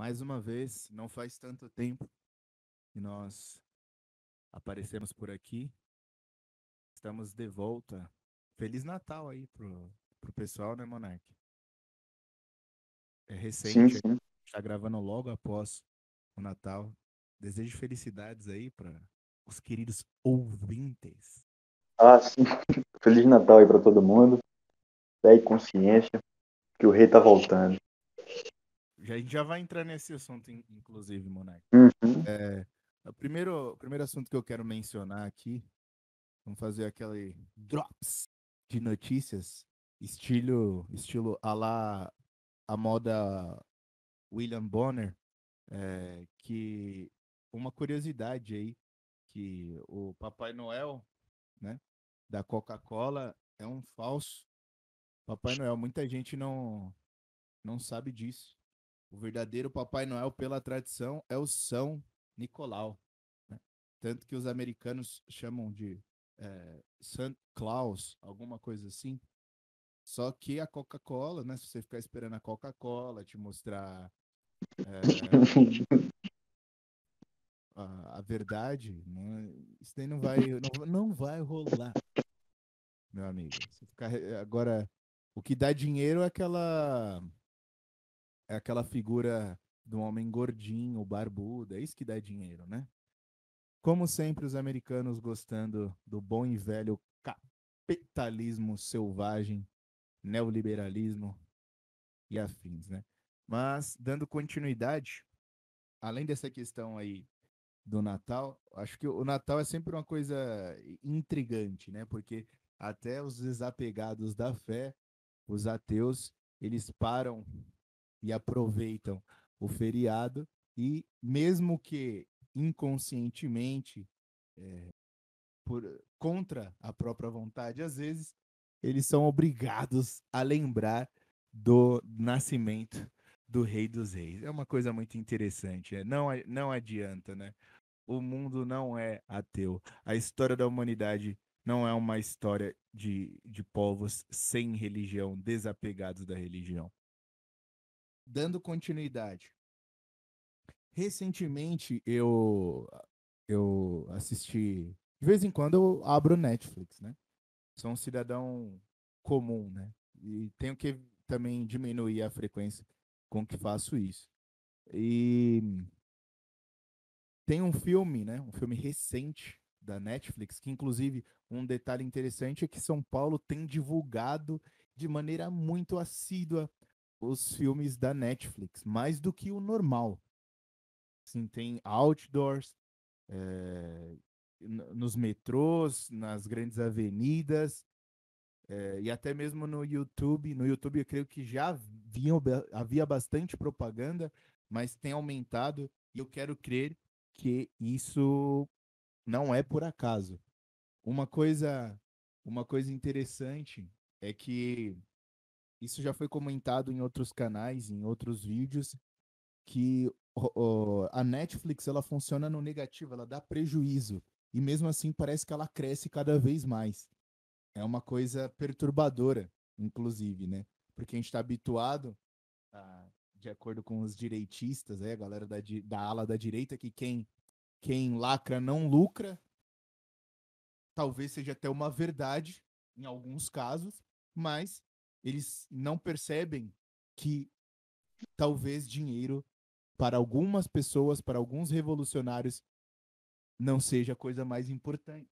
Mais uma vez, não faz tanto tempo que nós aparecemos por aqui. Estamos de volta. Feliz Natal aí pro pessoal, né, Monark? É Sim, recente, sim. está gravando logo após o Natal. Desejo felicidades aí para os queridos ouvintes. Ah, sim. Feliz Natal aí pra todo mundo. Fé e consciência que o rei tá voltando. A gente já vai entrar nesse assunto, inclusive, Monark. Uhum. É, o primeiro assunto que eu quero mencionar aqui, vamos fazer aquele drops de notícias, estilo a la a moda William Bonner, que uma curiosidade aí, que o Papai Noel, né, da Coca-Cola é um falso Papai Noel. Muita gente não sabe disso. O verdadeiro Papai Noel, pela tradição, é o São Nicolau, né? Tanto que os americanos chamam de Santa Claus, alguma coisa assim. Só que a Coca-Cola, né? Se você ficar esperando a Coca-Cola te mostrar a verdade, isso daí não vai rolar, meu amigo. Você ficar, agora, o que dá dinheiro é aquela figura do homem gordinho, barbudo, é isso que dá dinheiro, né? Como sempre, os americanos gostando do bom e velho capitalismo selvagem, neoliberalismo e afins, né? Mas, dando continuidade, além dessa questão aí do Natal, acho que o Natal é sempre uma coisa intrigante, né? Porque até os desapegados da fé, os ateus, eles param e aproveitam o feriado e, mesmo que inconscientemente, contra a própria vontade, às vezes, eles são obrigados a lembrar do nascimento do Rei dos Reis. É uma coisa muito interessante. Não adianta, né? O mundo não é ateu. A história da humanidade não é uma história de povos sem religião, desapegados da religião. Dando continuidade. Recentemente eu assisti. De vez em quando eu abro Netflix, né? Sou um cidadão comum, né? E tenho que também diminuir a frequência com que faço isso. E tem um filme, né? Um filme recente da Netflix, que inclusive um detalhe interessante é que São Paulo tem divulgado de maneira muito assídua os filmes da Netflix, mais do que o normal. Assim, tem outdoors, é, nos metrôs, nas grandes avenidas, e até mesmo no YouTube. No YouTube eu creio que já havia bastante propaganda, mas tem aumentado, e eu quero crer que isso não é por acaso. Uma coisa, uma coisa interessante é que isso já foi comentado em outros canais, em outros vídeos, que a Netflix ela funciona no negativo, ela dá prejuízo. E mesmo assim parece que ela cresce cada vez mais. É uma coisa perturbadora, inclusive, né? Porque a gente está habituado, de acordo com os direitistas, a galera da ala da direita, que quem lacra não lucra. Talvez seja até uma verdade em alguns casos, mas eles não percebem que talvez dinheiro para algumas pessoas, para alguns revolucionários, não seja a coisa mais importante.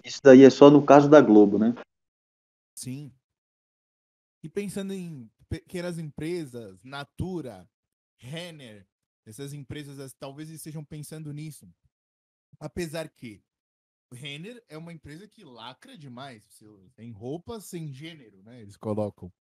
Isso daí é só no caso da Globo, né? Sim. E pensando em pequenas empresas, Natura, Renner, essas empresas talvez estejam pensando nisso. Apesar que Renner é uma empresa que lacra demais. Tem roupas sem gênero, né? Eles colocam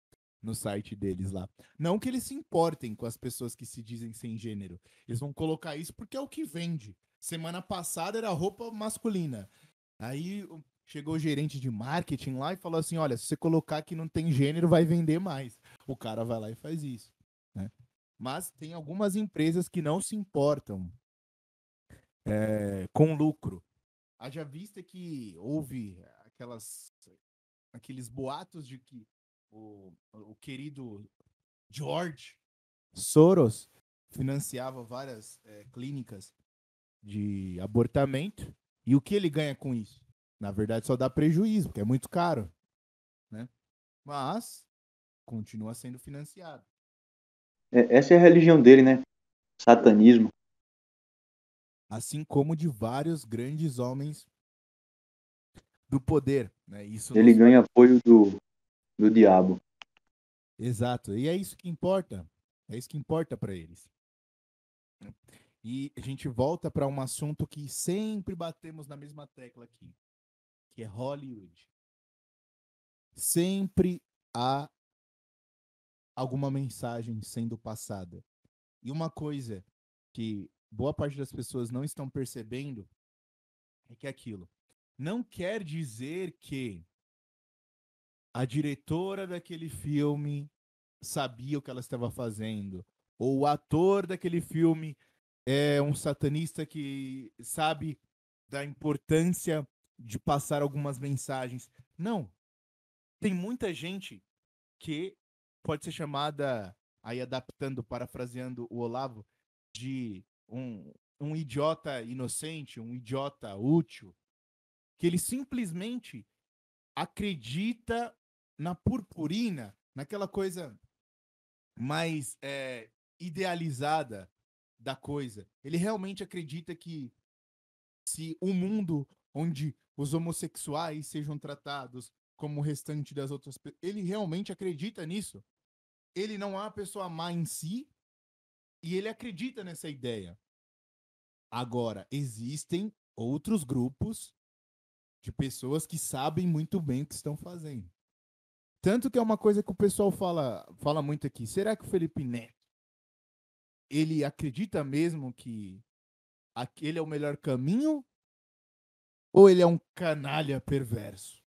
no site deles lá. Não que eles se importem com as pessoas que se dizem sem gênero. Eles vão colocar isso porque é o que vende. Semana passada era roupa masculina. Aí chegou o gerente de marketing lá e falou assim: olha, se você colocar que não tem gênero, vai vender mais. O cara vai lá e faz isso, né? Mas tem algumas empresas que não se importam com lucro. Haja vista que houve aqueles boatos de que o querido George Soros financiava várias clínicas de abortamento. E o que ele ganha com isso? Na verdade, só dá prejuízo, porque é muito caro, né? Mas continua sendo financiado. Essa é a religião dele, né? Satanismo. Assim como de vários grandes homens do poder, né? Isso Ele nos ganha apoio do diabo. Exato. E é isso que importa. É isso que importa para eles. E a gente volta para um assunto que sempre batemos na mesma tecla aqui, que é Hollywood. Sempre há alguma mensagem sendo passada. E uma coisa que boa parte das pessoas não estão percebendo é que aquilo não quer dizer que a diretora daquele filme sabia o que ela estava fazendo, ou o ator daquele filme é um satanista que sabe da importância de passar algumas mensagens. Não, tem muita gente que pode ser chamada, aí adaptando, parafraseando o Olavo, de um idiota inocente, um idiota útil, que ele simplesmente acredita na purpurina, naquela coisa mais idealizada da coisa. Ele realmente acredita que se o mundo onde os homossexuais sejam tratados como o restante das outras pessoas, ele realmente acredita nisso. Ele não é uma pessoa má em si e ele acredita nessa ideia. Agora, existem outros grupos de pessoas que sabem muito bem o que estão fazendo. Tanto que é uma coisa que o pessoal fala muito aqui. Será que o Felipe Neto, ele acredita mesmo que aquele é o melhor caminho ou ele é um canalha perverso?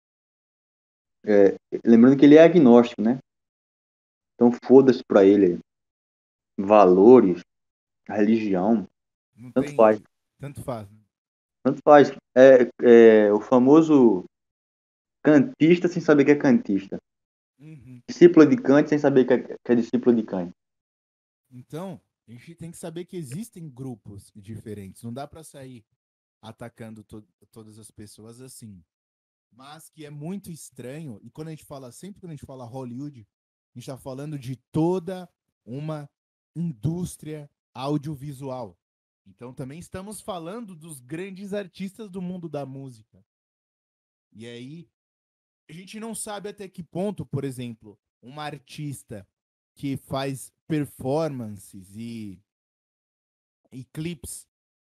Lembrando que ele é agnóstico, né? Então foda-se pra ele. Valores, religião, Não tanto faz. tem. Tanto faz. Né? Tanto faz. O famoso cantista sem saber que é cantista. Uhum. Discípulo de Kant sem saber que é discípulo de Kant. Então, a gente tem que saber que existem grupos diferentes. Não dá para sair atacando todas as pessoas assim. Mas que é muito estranho. E quando a gente fala, sempre quando a gente fala Hollywood, a gente está falando de toda uma indústria audiovisual. Então também estamos falando dos grandes artistas do mundo da música. E aí a gente não sabe até que ponto, por exemplo, uma artista que faz performances e clips,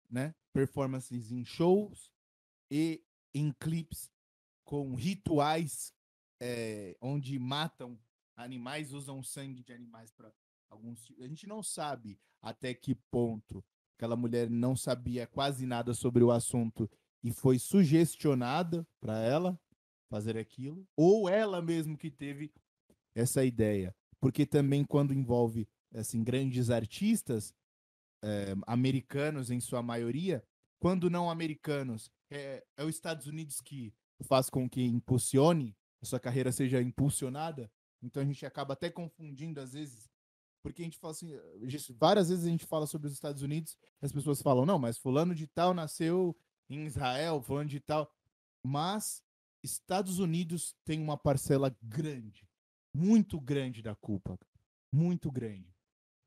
né? Performances em shows e em clips com rituais onde matam animais, usam sangue de animais para alguns. A gente não sabe até que ponto aquela mulher não sabia quase nada sobre o assunto e foi sugestionada para ela fazer aquilo, ou ela mesmo que teve essa ideia. Porque também quando envolve assim grandes artistas americanos em sua maioria, quando não americanos, é os Estados Unidos que faz com que impulsione, a sua carreira seja impulsionada. Então a gente acaba até confundindo às vezes, porque a gente fala assim, várias vezes a gente fala sobre os Estados Unidos, as pessoas falam, não, mas fulano de tal nasceu em Israel, fulano de tal. Mas Estados Unidos tem uma parcela grande, muito grande da culpa, muito grande.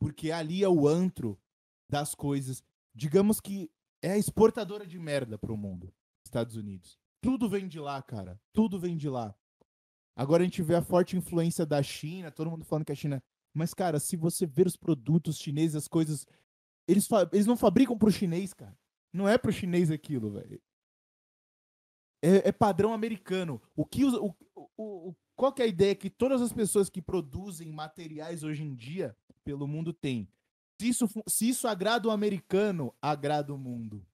Porque ali é o antro das coisas. Digamos que é a exportadora de merda pro mundo, Estados Unidos. Tudo vem de lá, cara. Tudo vem de lá. Agora a gente vê a forte influência da China, todo mundo falando que a China. Mas, cara, se você ver os produtos chineses, as coisas. Eles não fabricam pro chinês, cara. Não é pro chinês aquilo, velho. É padrão americano. Qual que é a ideia que todas as pessoas que produzem materiais hoje em dia pelo mundo têm? Se isso agrada o americano, agrada o mundo.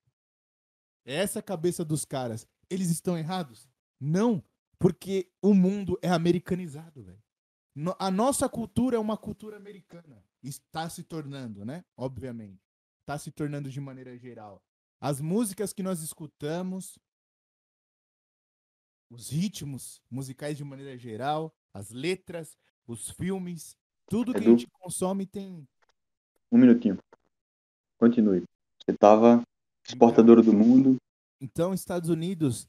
É essa a cabeça dos caras. Eles estão errados? Não, porque o mundo é americanizado, velho. A nossa cultura é uma cultura americana. Está se tornando, né? Obviamente. Está se tornando de maneira geral. As músicas que nós escutamos, os ritmos musicais de maneira geral, as letras, os filmes, tudo que a Edu, gente consome tem. um minutinho. Continue. Você estava exportadora Então, do mundo. então, Estados Unidos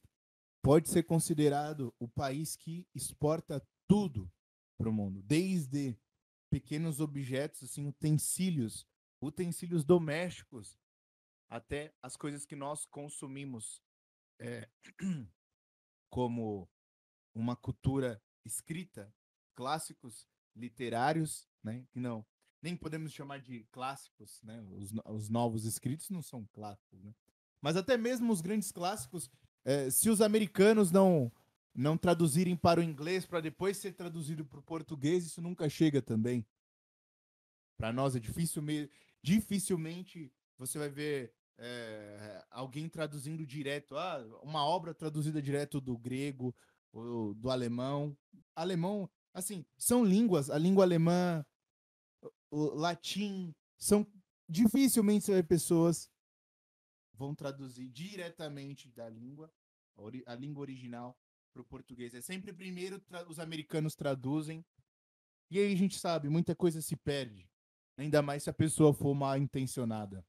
pode ser considerado o país que exporta tudo para o mundo, desde pequenos objetos, assim, utensílios domésticos, até as coisas que nós consumimos, é, como uma cultura escrita, clássicos literários, né? Que não, nem podemos chamar de clássicos, né? Os novos escritos não são clássicos, né? Mas até mesmo os grandes clássicos, se os americanos não traduzirem para o inglês para depois ser traduzido para o português, isso nunca chega também. Para nós é dificilmente você vai ver alguém traduzindo direto, uma obra traduzida direto do grego ou do alemão. Alemão, assim, são línguas, a língua alemã, o latim, são dificilmente você vê pessoas vão traduzir diretamente da língua, a língua original para o português. É sempre primeiro os americanos traduzem e aí a gente sabe, muita coisa se perde. Ainda mais se a pessoa for mal intencionada.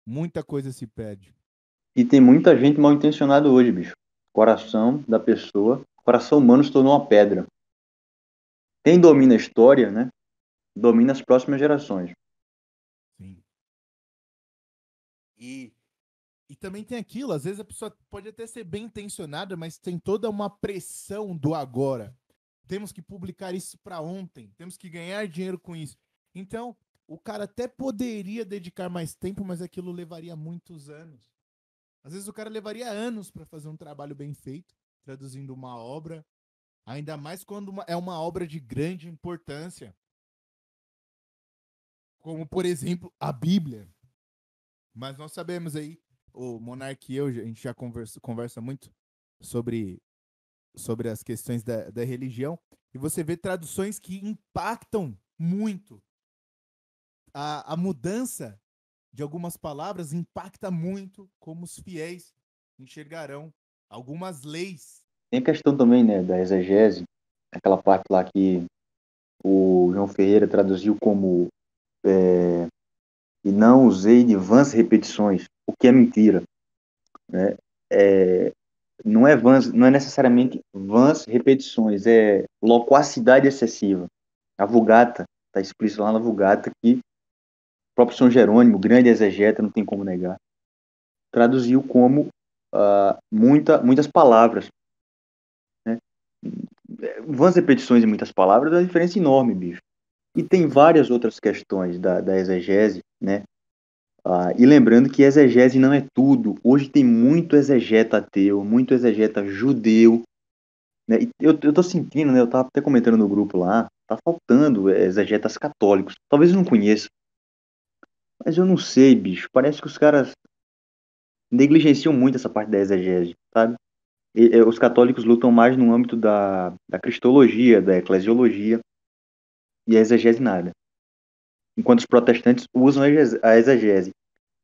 Muita coisa se perde. E tem muita gente mal intencionada hoje, bicho. Coração da pessoa, coração humano se tornou uma pedra. Quem domina a história, né? Domina as próximas gerações. Sim. E, e também tem aquilo, às vezes a pessoa pode até ser bem intencionada, mas tem toda uma pressão do agora. Temos que publicar isso para ontem, temos que ganhar dinheiro com isso. Então, o cara até poderia dedicar mais tempo, mas aquilo levaria muitos anos. Às vezes o cara levaria anos para fazer um trabalho bem feito, traduzindo uma obra, ainda mais quando é uma obra de grande importância, como por exemplo a Bíblia. Mas nós sabemos aí, o Monark e eu, a gente já conversa muito sobre, sobre as questões da religião, e você vê traduções que impactam muito. A mudança de algumas palavras impacta muito como os fiéis enxergarão algumas leis. Tem a questão também, né, da exegese, aquela parte lá que o João Ferreira traduziu como e não usei de vãs repetições, o que é mentira, né? É, não é necessariamente vãs repetições, é loquacidade excessiva. A Vulgata, está explícito lá na Vulgata que o próprio São Jerônimo, grande exegeta, não tem como negar, traduziu como muitas palavras, né? Vãs repetições e muitas palavras é uma diferença enorme, bicho. E tem várias outras questões da exegese, né? E lembrando que exegese não é tudo. Hoje tem muito exegeta ateu, muito exegeta judeu, né? E eu tô sentindo, né? Eu tava até comentando no grupo lá, tá faltando exegetas católicos. Talvez eu não conheça, mas eu não sei, bicho. Parece que os caras negligenciam muito essa parte da exegese, sabe? Os católicos lutam mais no âmbito da cristologia, da eclesiologia, e a exegese nada. Enquanto os protestantes usam a exegese.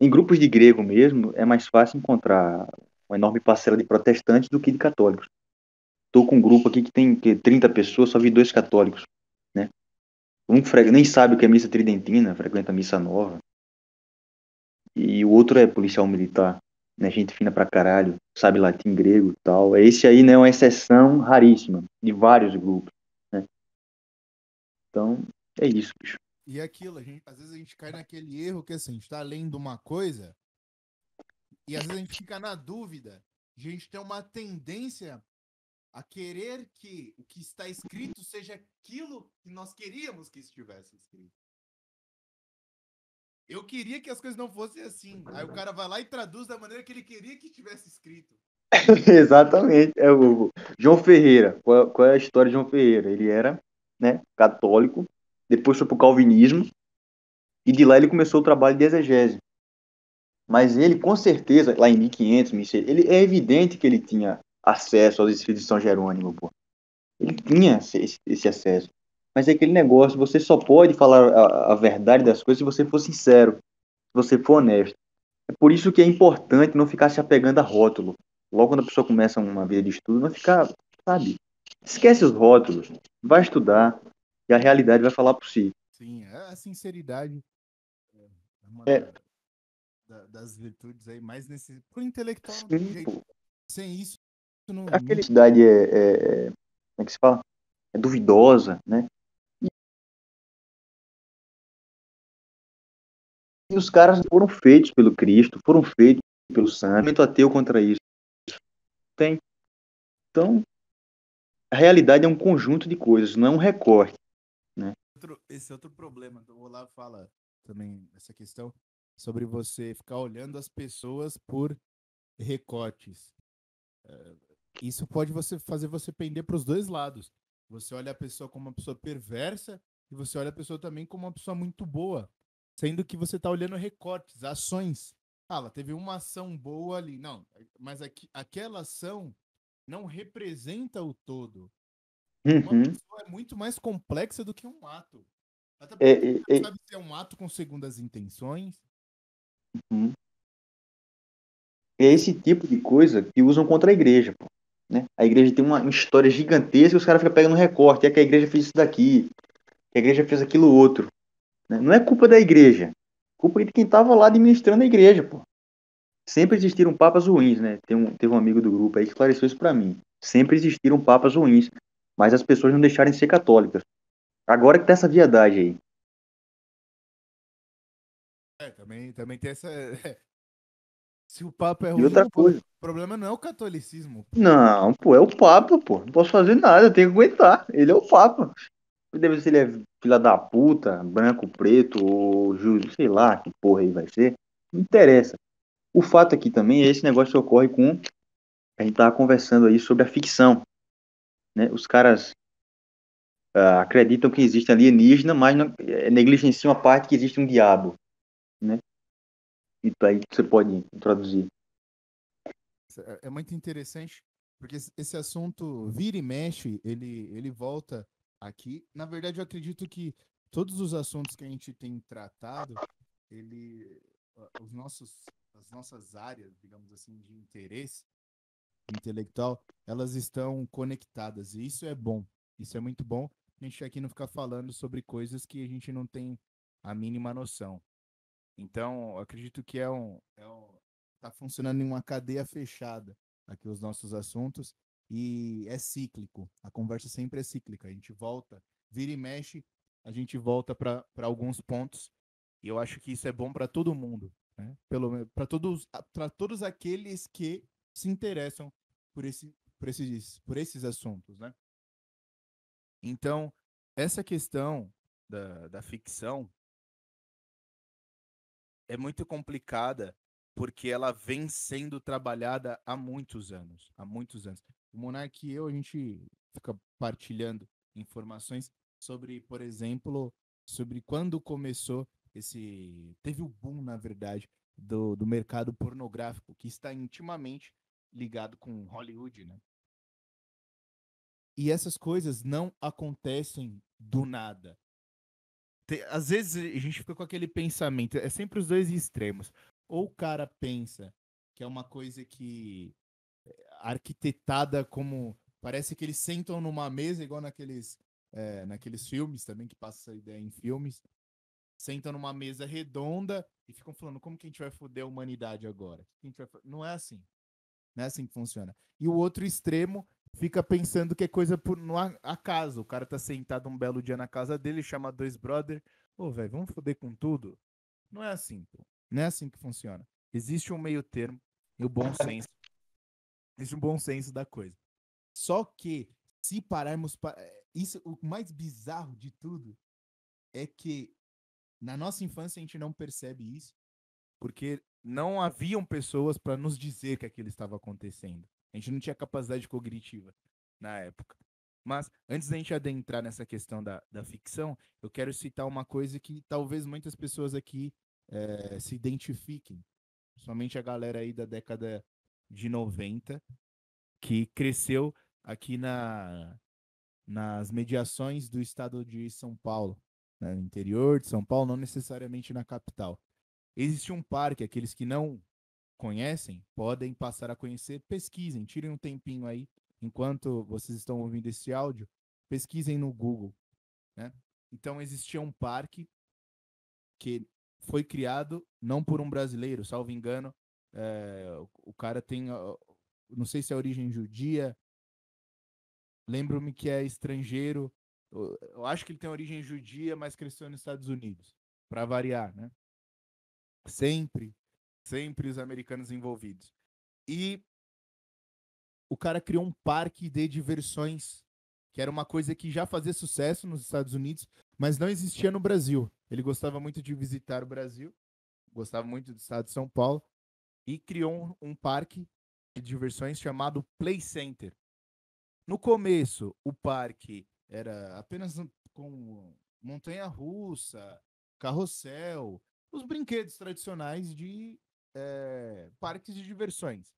Em grupos de grego mesmo, é mais fácil encontrar uma enorme parcela de protestantes do que de católicos. Estou com um grupo aqui que tem 30 pessoas, só vi 2 católicos, né? Nem sabe o que é missa tridentina, frequenta missa nova. E o outro é policial militar, né? Gente fina pra caralho, sabe latim, grego e tal. Esse aí, né, é uma exceção raríssima de vários grupos, né? Então, é isso, bicho. E aquilo, às vezes a gente cai naquele erro que assim, a gente está lendo uma coisa e às vezes a gente fica na dúvida. A gente tem uma tendência a querer que o que está escrito seja aquilo que nós queríamos que estivesse escrito. Eu queria que as coisas não fossem assim. Aí o cara vai lá e traduz da maneira que ele queria que tivesse escrito. Exatamente. É o João Ferreira. Qual é a história de João Ferreira? Ele era, né, católico, depois foi pro calvinismo, e de lá ele começou o trabalho de exegese. Mas ele, com certeza, lá em 1500, 1600, é evidente que ele tinha acesso aos escritos de São Jerônimo, pô. Ele tinha esse acesso. Mas é aquele negócio, você só pode falar a verdade das coisas se você for sincero, se você for honesto. É por isso que é importante não ficar se apegando a rótulo. Logo quando a pessoa começa uma vida de estudo, não ficar, sabe? Esquece os rótulos, vai estudar e a realidade vai falar por si. Sim, a sinceridade é uma É, das virtudes aí, mais nesse. Pro intelectual não tem Sim, jeito. pô. Sem isso, não, A não... felicidade como é que se fala? É duvidosa, né? E os caras foram feitos pelo Cristo, foram feitos pelo santo. Muito ateu contra isso. Tem. Então, a realidade é um conjunto de coisas, não é um recorte, né? Esse outro problema, o Olavo fala também essa questão sobre você ficar olhando as pessoas por recortes. Isso pode fazer você pender para os dois lados. Você olha a pessoa como uma pessoa perversa e você olha a pessoa também como uma pessoa muito boa, sendo que você está olhando recortes, ações. Ah, ela teve uma ação boa ali. Não, mas aquela ação não representa o todo. Uma Uhum. pessoa é muito mais complexa do que um ato. Até É, porque tu é, não é, sabe se é um ato com segundas intenções. uhum. É esse tipo de coisa que usam contra a igreja, pô, né? A igreja tem uma história gigantesca e os caras ficam pegando recorte. É que a igreja fez isso daqui, que a igreja fez aquilo outro, né? Não é culpa da igreja. Culpa de quem estava lá administrando a igreja, pô. Sempre existiram papas ruins, né? Teve um amigo do grupo aí que esclareceu isso pra mim. Sempre existiram papas ruins, mas as pessoas não deixaram de ser católicas. Agora que tá essa viadagem aí. Também tem essa. Se o Papa é E ruim, outra o coisa. problema não é o catolicismo. Não, pô, é o Papa, pô. Não posso fazer nada, eu tenho que aguentar. Ele é o Papa. Deve ser ele é filha da puta, branco, preto, ou sei lá que porra aí vai ser. Não interessa. O fato aqui também é esse negócio que ocorre com. A gente tava conversando aí sobre a ficção, né? Os caras acreditam que existe alienígena, mas não, negligenciam a parte que existe um diabo, né? Então aí você pode introduzir. É muito interessante, porque esse assunto vira e mexe, ele volta aqui. Na verdade, eu acredito que todos os assuntos que a gente tem tratado, ele, as nossas áreas, digamos assim, de interesse intelectual, elas estão conectadas. E isso é bom. Isso é muito bom. A gente aqui não ficar falando sobre coisas que a gente não tem a mínima noção. Então, eu acredito que tá funcionando em uma cadeia fechada aqui os nossos assuntos e é cíclico. A conversa sempre é cíclica. A gente volta, vira e mexe, a gente volta para alguns pontos e eu acho que isso é bom para todo mundo, né? Pelo para todos aqueles que se interessam por esses assuntos, né? Então, essa questão da ficção é muito complicada porque ela vem sendo trabalhada há muitos anos, há muitos anos. O Monark e eu, a gente fica partilhando informações sobre, por exemplo, sobre quando começou teve o boom, na verdade, do mercado pornográfico, que está intimamente ligado com Hollywood, né? E essas coisas não acontecem do nada. Às vezes a gente fica com aquele pensamento, é sempre os dois extremos. Ou o cara pensa que é uma coisa que arquitetada como. Parece que eles sentam numa mesa, igual naqueles filmes também, que passa essa ideia em filmes. Sentam numa mesa redonda e ficam falando como que a gente vai foder a humanidade agora. Não é assim. Não é assim que funciona. E o outro extremo fica pensando que é coisa por no acaso. O cara tá sentado um belo dia na casa dele, chama dois brother. Ô, velho, vamos foder com tudo? Não é assim, pô. Não é assim que funciona. Existe um meio termo e o bom senso. Existe um bom senso da coisa. Só que, se pararmos para. Isso, o mais bizarro de tudo é que na nossa infância a gente não percebe isso, porque não haviam pessoas para nos dizer que aquilo estava acontecendo. A gente não tinha capacidade cognitiva na época. Mas, antes da gente adentrar nessa questão da ficção, eu quero citar uma coisa que talvez muitas pessoas aqui se identifiquem. Somente a galera aí da década de 90, que cresceu aqui nas mediações do estado de São Paulo, né, no interior de São Paulo, não necessariamente na capital. Existe um parque, aqueles que não conhecem, podem passar a conhecer, pesquisem, tirem um tempinho aí, enquanto vocês estão ouvindo esse áudio, pesquisem no Google, né? Então existia um parque que foi criado não por um brasileiro, salvo engano. O cara tem, não sei se é origem judia, lembro-me que é estrangeiro. Eu acho que ele tem origem judia, mas cresceu nos Estados Unidos, para variar, né? Sempre, sempre os americanos envolvidos. E o cara criou um parque de diversões, que era uma coisa que já fazia sucesso nos Estados Unidos, mas não existia no Brasil. Ele gostava muito de visitar o Brasil, gostava muito do estado de São Paulo, e criou um parque de diversões chamado Play Center. No começo, o parque era apenas com montanha-russa, carrossel, os brinquedos tradicionais de parques de diversões.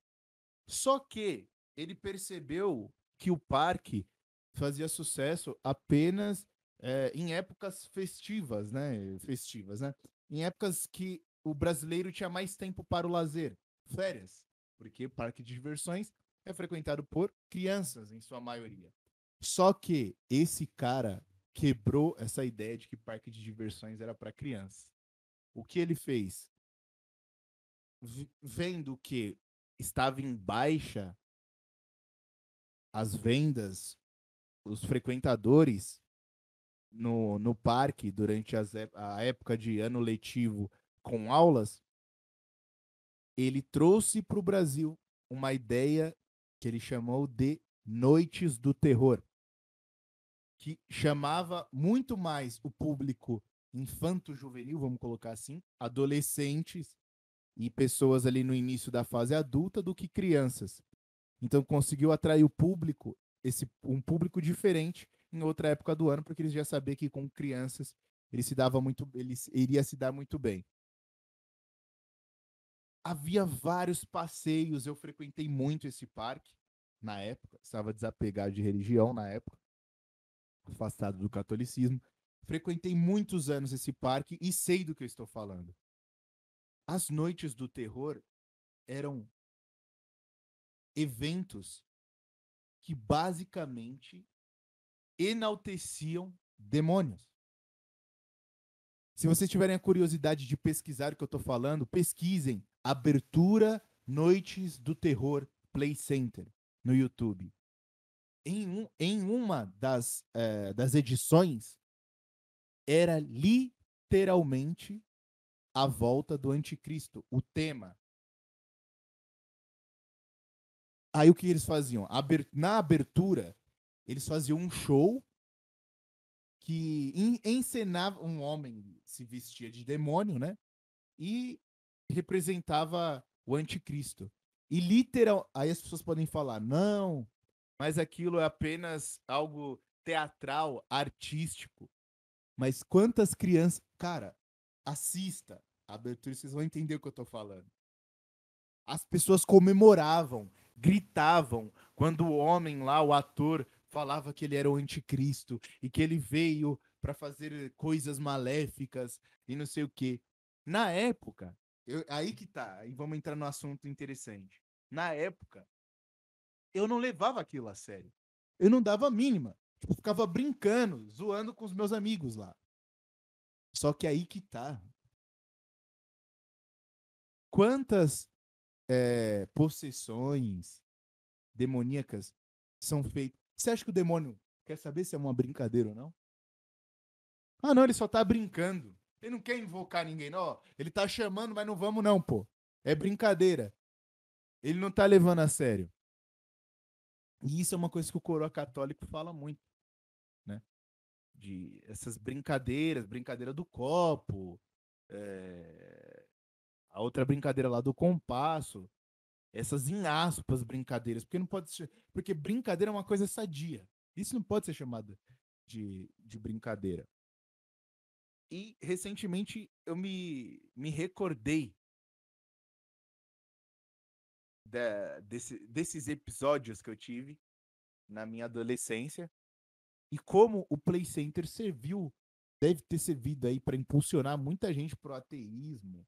Só que ele percebeu que o parque fazia sucesso apenas em épocas festivas, né? Festivas, né? Em épocas que o brasileiro tinha mais tempo para o lazer, férias, porque o parque de diversões é frequentado por crianças, em sua maioria. Só que esse cara quebrou essa ideia de que parque de diversões era para criança. O que ele fez? Vendo que estava em baixa as vendas, os frequentadores no parque durante a época de ano letivo com aulas, ele trouxe para o Brasil uma ideia que ele chamou de Noites do Terror, que chamava muito mais o público infanto-juvenil, vamos colocar assim, adolescentes e pessoas ali no início da fase adulta do que crianças. Então conseguiu atrair o público, um público diferente em outra época do ano, porque eles já sabiam que com crianças ele iria se dar muito bem. Havia vários passeios, eu frequentei muito esse parque na época, estava desapegado de religião na época, afastado do catolicismo. Frequentei muitos anos esse parque e sei do que eu estou falando. As noites do terror eram eventos que basicamente enalteciam demônios. Se vocês tiverem a curiosidade de pesquisar o que eu estou falando, pesquisem Abertura Noites do Terror Play Center no YouTube. Em uma das edições, era literalmente a volta do anticristo, o tema. Aí o que eles faziam? Na abertura, eles faziam um show que encenava um homem se vestia de demônio, né? E representava o anticristo. E literal, aí as pessoas podem falar: "Não, mas aquilo é apenas algo teatral, artístico". Mas quantas crianças, cara, assista a abertura, vocês vão entender o que eu tô falando. As pessoas comemoravam, gritavam quando o homem lá, o ator, falava que ele era o anticristo e que ele veio para fazer coisas maléficas e não sei o quê. Na época, aí que tá, aí vamos entrar no assunto interessante. Na época, eu não levava aquilo a sério. Eu não dava a mínima. Tipo, eu ficava brincando, zoando com os meus amigos lá. Só que aí que tá. Quantas possessões demoníacas são feitas? Você acha que o demônio quer saber se é uma brincadeira ou não? Ah, não, ele só tá brincando. Ele não quer invocar ninguém, não. Ele tá chamando, mas não vamos não, pô. É brincadeira. Ele não tá levando a sério. E isso é uma coisa que o coroa católico fala muito, né? De essas brincadeiras, brincadeira do copo, a outra brincadeira lá do compasso, essas em aspas brincadeiras, porque não pode ser, porque brincadeira é uma coisa sadia. Isso não pode ser chamado de brincadeira. E recentemente eu me recordei desses episódios que eu tive na minha adolescência e como o Play Center deve ter servido aí para impulsionar muita gente pro ateísmo.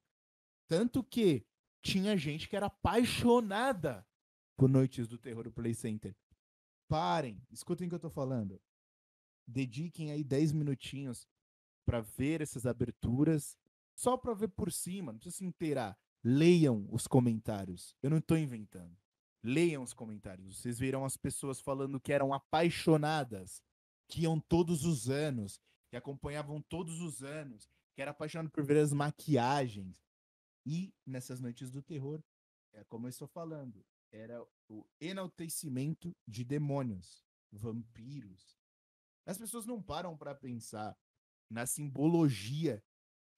Tanto que tinha gente que era apaixonada por Noites do Terror do Play Center. Parem, escutem o que eu tô falando. Dediquem aí 10 minutinhos para ver essas aberturas só para ver por cima, não precisa se inteirar. Leiam os comentários. Eu não estou inventando. Leiam os comentários. Vocês verão as pessoas falando que eram apaixonadas, que iam todos os anos, que acompanhavam todos os anos, que era apaixonado por ver as maquiagens. E nessas noites do terror, como eu estou falando, era o enaltecimento de demônios, vampiros. As pessoas não param para pensar na simbologia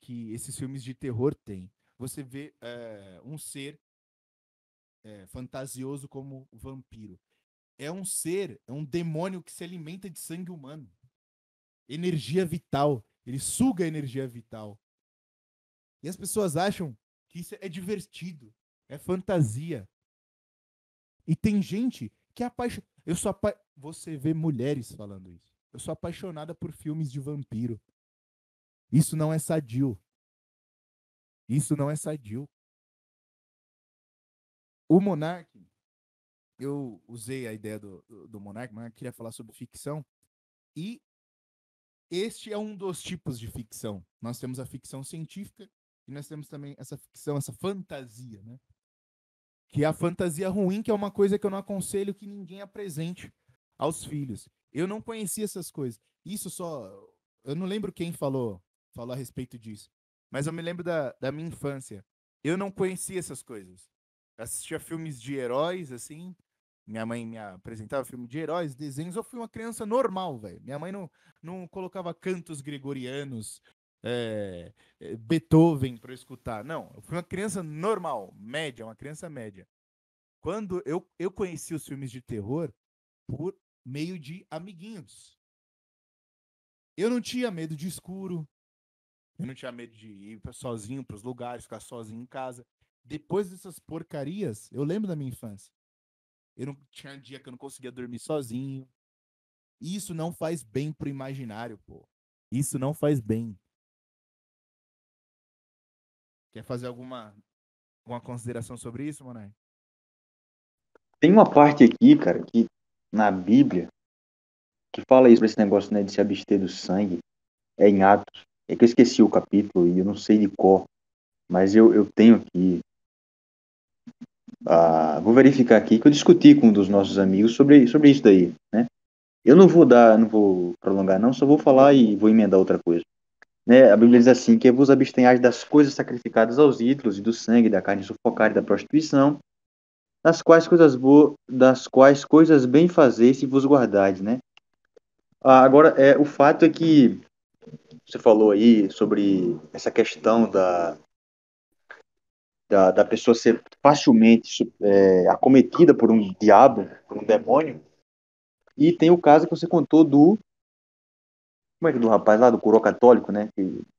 que esses filmes de terror têm. Você vê um ser fantasioso como o vampiro. É um ser, é um demônio que se alimenta de sangue humano. Energia vital. Ele suga a energia vital. E as pessoas acham que isso é divertido, é fantasia. E tem gente que é apaixonada. Você vê mulheres falando isso. Eu sou apaixonada por filmes de vampiro. Isso não é sadio. Isso não é sadio. O Monark, eu usei a ideia do Monark, mas eu queria falar sobre ficção. E este é um dos tipos de ficção. Nós temos a ficção científica e nós temos também essa ficção, essa fantasia, né? Que é a fantasia ruim, que é uma coisa que eu não aconselho que ninguém apresente aos filhos. Eu não conhecia essas coisas. Isso só. Eu não lembro quem falou a respeito disso. Mas eu me lembro da minha infância. Eu não conhecia essas coisas. Eu assistia filmes de heróis, assim. Minha mãe me apresentava filme de heróis, desenhos. Eu fui uma criança normal, velho. Minha mãe não colocava cantos gregorianos, Beethoven para eu escutar. Não, eu fui uma criança normal, média, uma criança média. Quando eu conheci os filmes de terror por meio de amiguinhos. Eu não tinha medo de escuro, eu não tinha medo de ir sozinho para os lugares, ficar sozinho em casa. Depois dessas porcarias, eu lembro da minha infância. Eu não tinha um dia que eu não conseguia dormir sozinho. Isso não faz bem pro imaginário, pô. Isso não faz bem. Quer fazer alguma consideração sobre isso, Monai? Tem uma parte aqui, cara, que na Bíblia, que fala isso, esse negócio, né, de se abster do sangue, é em Atos. É que eu esqueci o capítulo e eu não sei de cor, mas eu tenho aqui. Vou verificar aqui que eu discuti com um dos nossos amigos sobre isso daí, né? Eu não vou prolongar não, só vou falar e vou emendar outra coisa. Né? A Bíblia diz assim, que vos abstenhais das coisas sacrificadas aos ídolos e do sangue, da carne sufocada e da prostituição, das quais coisas bem fazeis e vos guardais, né? Agora, o fato é que você falou aí sobre essa questão da pessoa ser facilmente acometida por um diabo, por um demônio, e tem o caso que você contou como é que é do rapaz lá, do coroa católico, né?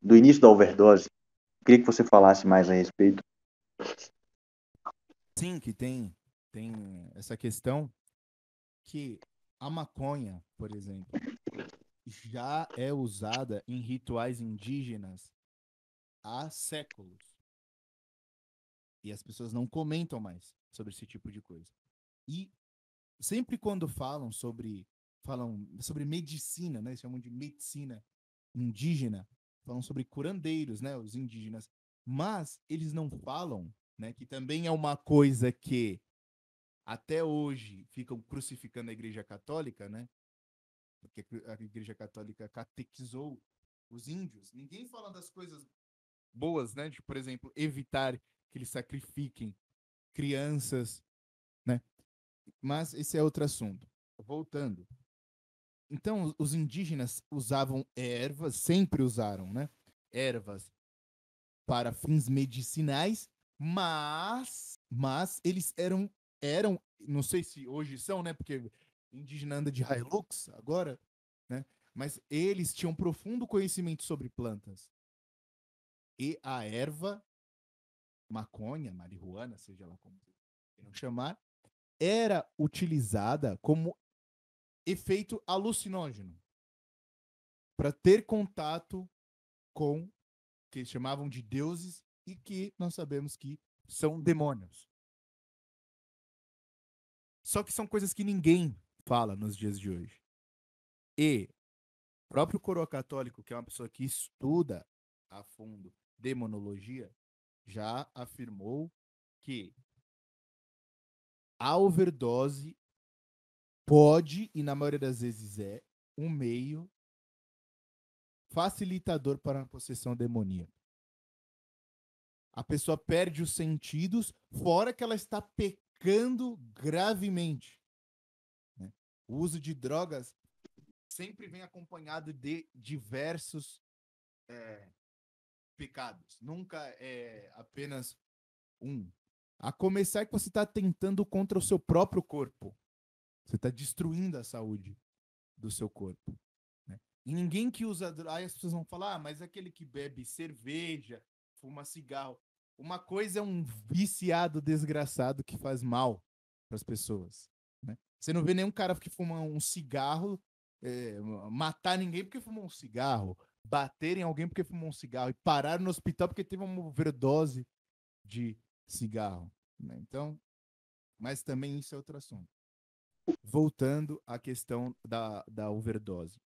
Do início da overdose. Queria que você falasse mais a respeito. Sim, que tem essa questão que a maconha, por exemplo, já é usada em rituais indígenas há séculos. E as pessoas não comentam mais sobre esse tipo de coisa. E sempre quando falam sobre medicina, né, chamam de medicina indígena, falam sobre curandeiros, né, os indígenas, mas eles não falam, né, que também é uma coisa que até hoje ficam crucificando a Igreja Católica, né? Porque a Igreja Católica catequizou os índios. Ninguém fala das coisas boas, né? De, por exemplo, evitar que eles sacrifiquem crianças, né? Mas esse é outro assunto. Voltando. Então, os indígenas usavam ervas, sempre usaram, né? Ervas para fins medicinais, mas eles eram, não sei se hoje são, né? Porque indígena anda de Hilux agora, né? Mas eles tinham profundo conhecimento sobre plantas. E a erva, maconha, marihuana, seja lá como queiram chamar, era utilizada como efeito alucinógeno para ter contato com que eles chamavam de deuses e que nós sabemos que são demônios. Só que são coisas que ninguém fala nos dias de hoje. E o próprio coroa católico, que é uma pessoa que estuda a fundo demonologia já afirmou que a overdose pode, e na maioria das vezes é, um meio facilitador para a possessão demoníaca. A pessoa perde os sentidos, fora que ela está pecando gravemente. Né? O uso de drogas sempre vem acompanhado de diversos pecados. Nunca é apenas um. A começar que você está tentando contra o seu próprio corpo. Você está destruindo a saúde do seu corpo. Né? E ninguém que usa... Aí as pessoas vão falar, mas aquele que bebe cerveja, fuma cigarro. Uma coisa é um viciado desgraçado que faz mal para as pessoas. Né? Você não vê nenhum cara que fuma um cigarro matar ninguém porque fumou um cigarro, bater em alguém porque fumou um cigarro e parar no hospital porque teve uma overdose de cigarro. Né? Então, mas também isso é outro assunto. Voltando à questão da overdose.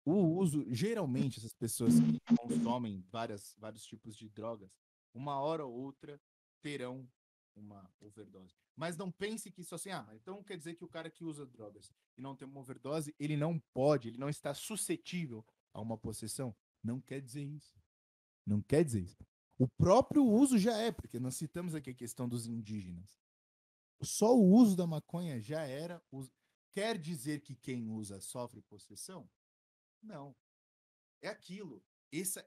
O uso, geralmente, essas pessoas que consomem vários tipos de drogas, uma hora ou outra terão uma overdose. Mas não pense que isso assim, mas então quer dizer que o cara que usa drogas e não tem uma overdose, ele não pode, ele não está suscetível a uma possessão? Não quer dizer isso. Não quer dizer isso. O próprio uso já é, porque nós citamos aqui a questão dos indígenas. Só o uso da maconha já era. Quer dizer que quem usa sofre possessão? Não. É aquilo. Essa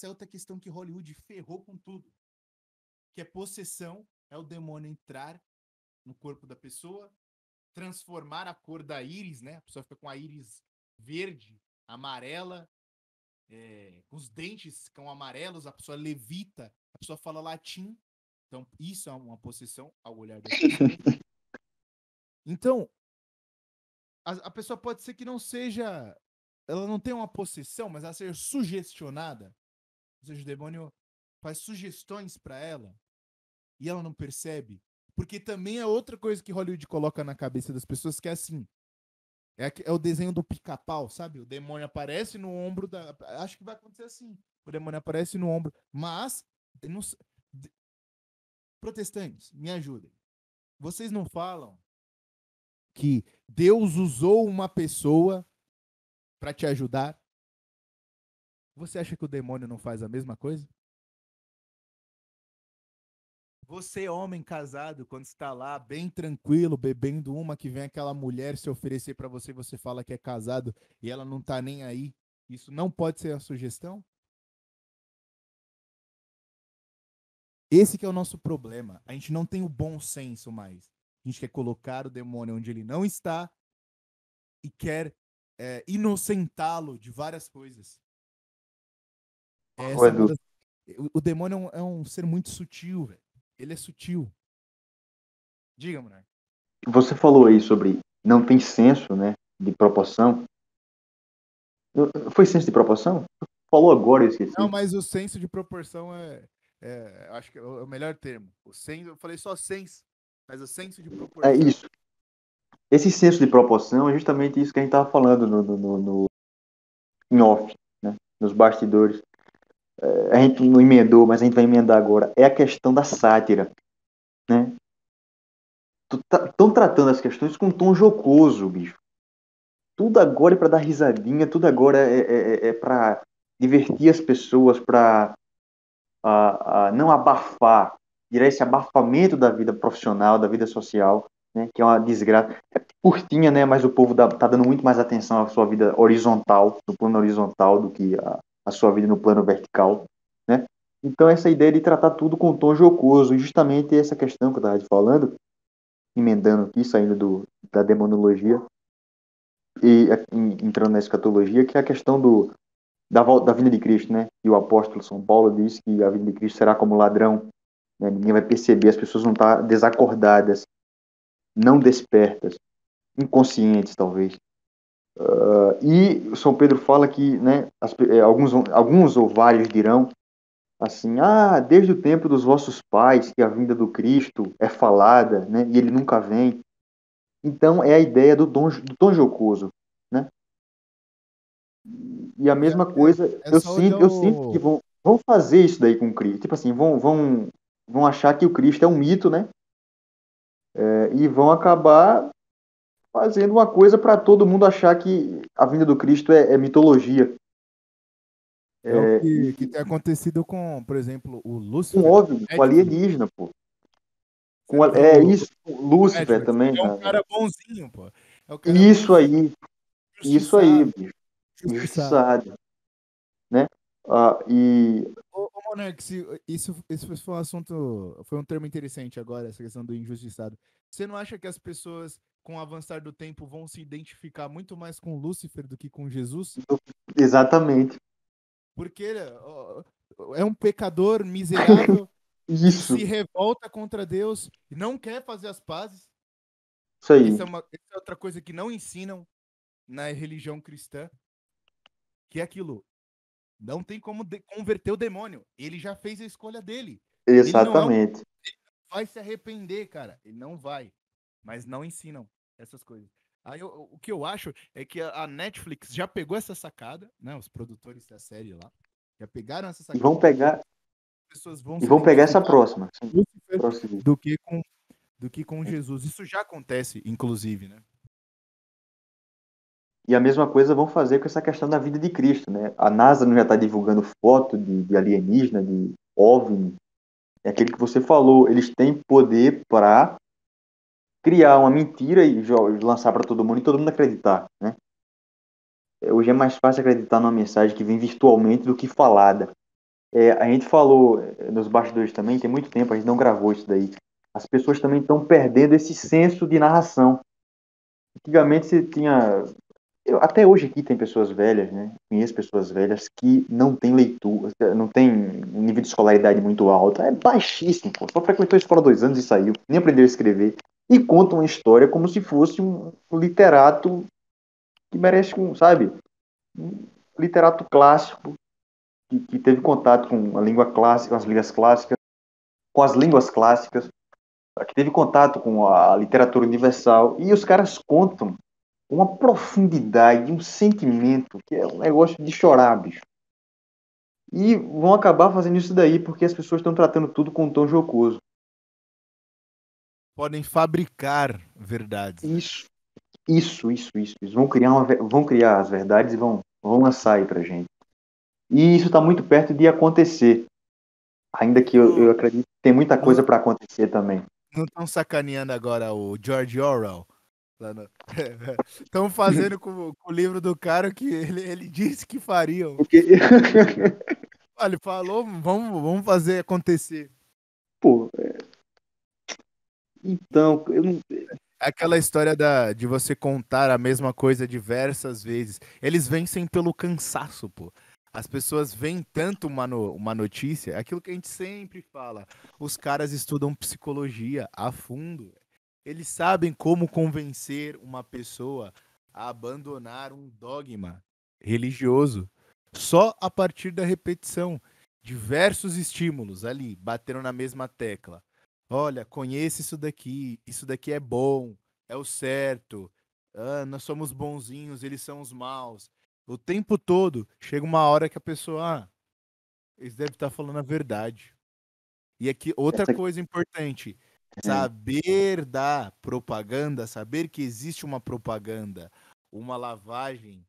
é outra questão que Hollywood ferrou com tudo. Que é possessão, é o demônio entrar no corpo da pessoa, transformar a cor da íris, né? A pessoa fica com a íris verde, amarela, com os dentes ficam amarelos, a pessoa levita, a pessoa fala latim. Então, isso é uma possessão ao olhar das pessoas. Então, a pessoa pode ser que não seja... Ela não tenha uma possessão, mas ela seja sugestionada. Ou seja, o demônio faz sugestões para ela e ela não percebe. Porque também é outra coisa que Hollywood coloca na cabeça das pessoas, que é assim. É o desenho do pica-pau, sabe? O demônio aparece no ombro da... Acho que vai acontecer assim. O demônio aparece no ombro. Mas, não... protestantes, me ajudem. Vocês não falam que Deus usou uma pessoa para te ajudar? Você acha que o demônio não faz a mesma coisa? Você, homem casado, quando está lá bem tranquilo, bebendo uma, que vem aquela mulher se oferecer para você e você fala que é casado e ela não tá nem aí, isso não pode ser a sugestão? Esse que é o nosso problema. A gente não tem o bom senso mais. A gente quer colocar o demônio onde ele não está e quer inocentá-lo de várias coisas. Essa é uma das... O demônio é um ser muito sutil, velho. Ele é sutil. Diga, mulher. Você falou aí sobre não tem senso, né, de proporção. Foi senso de proporção? Falou agora, eu Não, esqueci. mas o senso de proporção acho que é o melhor termo. Eu falei só senso, mas o senso de É proporção. isso. Esse senso de proporção é justamente isso que a gente estava falando em off, né, nos bastidores. A gente não emendou, mas a gente vai emendar agora. É a questão da sátira, né? Estão tratando as questões com um tom jocoso, bicho. Tudo agora é para dar risadinha, tudo agora é para divertir as pessoas, para não abafar, tirar esse abafamento da vida profissional, da vida social, né, que é uma desgraça. É curtinha, né, mas o povo tá dando muito mais atenção à sua vida horizontal, no plano horizontal, do que a sua vida no plano vertical, né? Então, essa ideia de tratar tudo com um tom jocoso, e justamente essa questão que eu estava falando, emendando aqui, saindo da demonologia, e entrando na escatologia, que é a questão da vinda de Cristo, né? E o apóstolo São Paulo diz que a vinda de Cristo será como ladrão, né? Ninguém vai perceber, as pessoas vão estar desacordadas, não despertas, inconscientes, talvez. E São Pedro fala que, né, alguns ou vários dirão assim, desde o tempo dos vossos pais que a vinda do Cristo é falada, né, e ele nunca vem. Então, é a ideia do tom jocoso, né? E a mesma coisa, É só olhar eu sinto que vão fazer isso daí com o Cristo. Tipo assim, vão achar que o Cristo é um mito, né? E vão acabar fazendo uma coisa para todo mundo achar que a vinda do Cristo é mitologia. É o E que tem acontecido com, por exemplo, o com Lucifer, OVNI, com Netflix. alienígena, pô. Você não viu É isso, com o Lúcifer Netflix? também. Ele é um cara bonzinho, pô. É um cara Isso bonzinho, aí, isso aí, justiçado, bicho. justiçado. Injustiçado, né? E Ô Monark, isso foi um assunto, foi um termo interessante agora, essa questão do injustiçado. Você não acha que as pessoas, com o avançar do tempo, vão se identificar muito mais com Lúcifer do que com Jesus? exatamente. Porque ó, é um pecador miserável que Isso, se revolta contra Deus e não quer fazer as pazes. isso aí. Essa é outra coisa que não ensinam na religião cristã, que é aquilo. Não tem como converter o demônio. Ele já fez a escolha dele. Ele não é um Exatamente. vai se arrepender, cara. Ele não vai. Mas não ensinam essas coisas. Aí o que eu acho é que a Netflix já pegou essa sacada, né? Os produtores da série lá já pegaram essa E vão sacada de que pegar, as pessoas vão e se vão pegar essa identificar próxima. com Lúcifer Prosseguir. do que com Jesus. Isso já acontece, inclusive, né? E a mesma coisa vão fazer com essa questão da vida de Cristo, né? A NASA não já está divulgando foto de alienígena, de OVNI. É aquele que você falou. Eles têm poder para criar uma mentira e lançar para todo mundo e todo mundo acreditar, né? Hoje é mais fácil acreditar numa mensagem que vem virtualmente do que falada. A gente falou nos bastidores também, tem muito tempo, a gente não gravou isso daí. As pessoas também estão perdendo esse senso de narração. Antigamente você tinha. Até hoje aqui tem pessoas velhas, né? Conheço pessoas velhas que não têm leitura, não têm um nível de escolaridade muito alto. É baixíssimo, pô. Só frequentou a escola 2 anos e saiu, nem aprendeu a escrever. E conta uma história como se fosse um literato que merece, sabe? Um literato clássico que teve contato com a língua clássica, com as línguas clássicas, que teve contato com a literatura universal. E os caras contam uma profundidade, um sentimento que é um negócio de chorar, bicho. E vão acabar fazendo isso daí porque as pessoas estão tratando tudo com um tom jocoso. Podem fabricar verdades, né? Isso, isso. Vão criar as verdades e vão lançar aí pra gente. E isso está muito perto de acontecer. Ainda que eu Não acredito que tem muita não coisa para acontecer também. não estão sacaneando agora o George Orwell. Estão fazendo com o livro do cara que ele disse que fariam. Porque, Olha, ele falou, vamos fazer acontecer. pô, então, eu não. Aquela história de você contar a mesma coisa diversas vezes. Eles vencem pelo cansaço, pô. As pessoas veem tanto uma notícia, é aquilo que a gente sempre fala. Os caras estudam psicologia a fundo. Eles sabem como convencer uma pessoa a abandonar um dogma religioso só a partir da repetição. Diversos estímulos ali, bateram na mesma tecla. Olha, conheça isso daqui é bom, é o certo. Ah, nós somos bonzinhos, eles são os maus. O tempo todo chega uma hora que a pessoa, eles devem estar falando a verdade. E aqui outra Essa, coisa importante, é, saber da propaganda, saber que existe uma propaganda, uma lavagem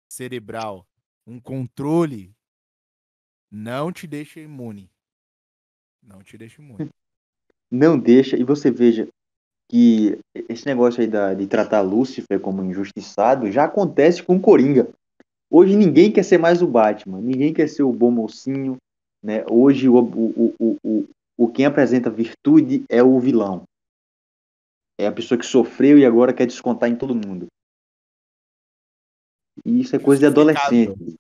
cerebral, um controle, não te deixa imune. Não te deixa imune. não deixa, e você veja que esse negócio aí de tratar Lúcifer como injustiçado já acontece com o Coringa. Hoje ninguém quer ser mais o Batman, ninguém quer ser o bom mocinho, né? Hoje o quem apresenta virtude é o vilão. É a pessoa que sofreu e agora quer descontar em todo mundo. E isso é coisa de adolescente.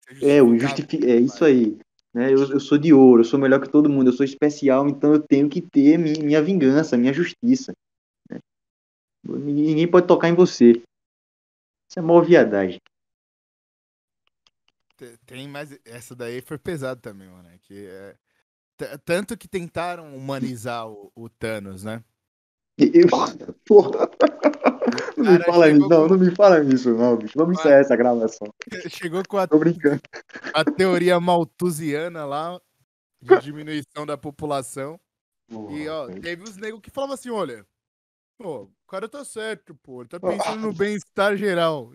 Justificável. Ser justificável. É isso aí. Né? Eu sou de ouro, eu sou melhor que todo mundo, eu sou especial, então eu tenho que ter minha vingança, minha justiça. Ninguém pode tocar em você. Isso é mó viadagem. Tem mais. Essa daí foi pesado também, mano. Que tanto que tentaram humanizar o Thanos, né? Porra, Não me cara fala nisso, chegou não, com, não me fala nisso, não, bicho. Vamos a, encerrar essa gravação. chegou com Tô brincando. a teoria malthusiana lá de diminuição da população. E, Porra, ó, velho. teve os negros que falavam assim, olha, pô, o cara tá certo, pô, ele tá pensando no bem-estar geral.